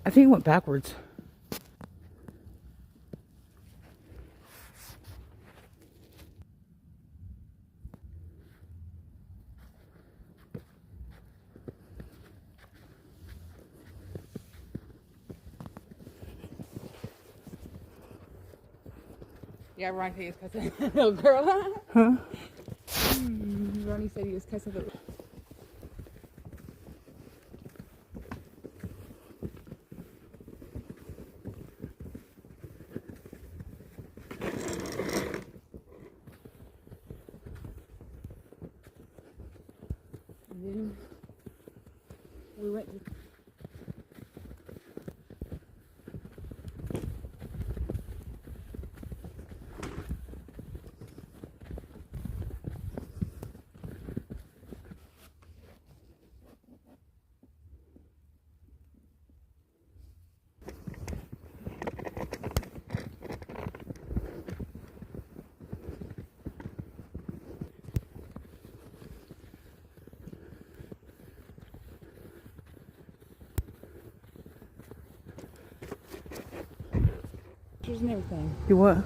I think he went backwards. Yeah, Ron said he was cussing a little girl. Huh? Ronnie said he was cussing the. And then we went to. Pictures and everything. You what?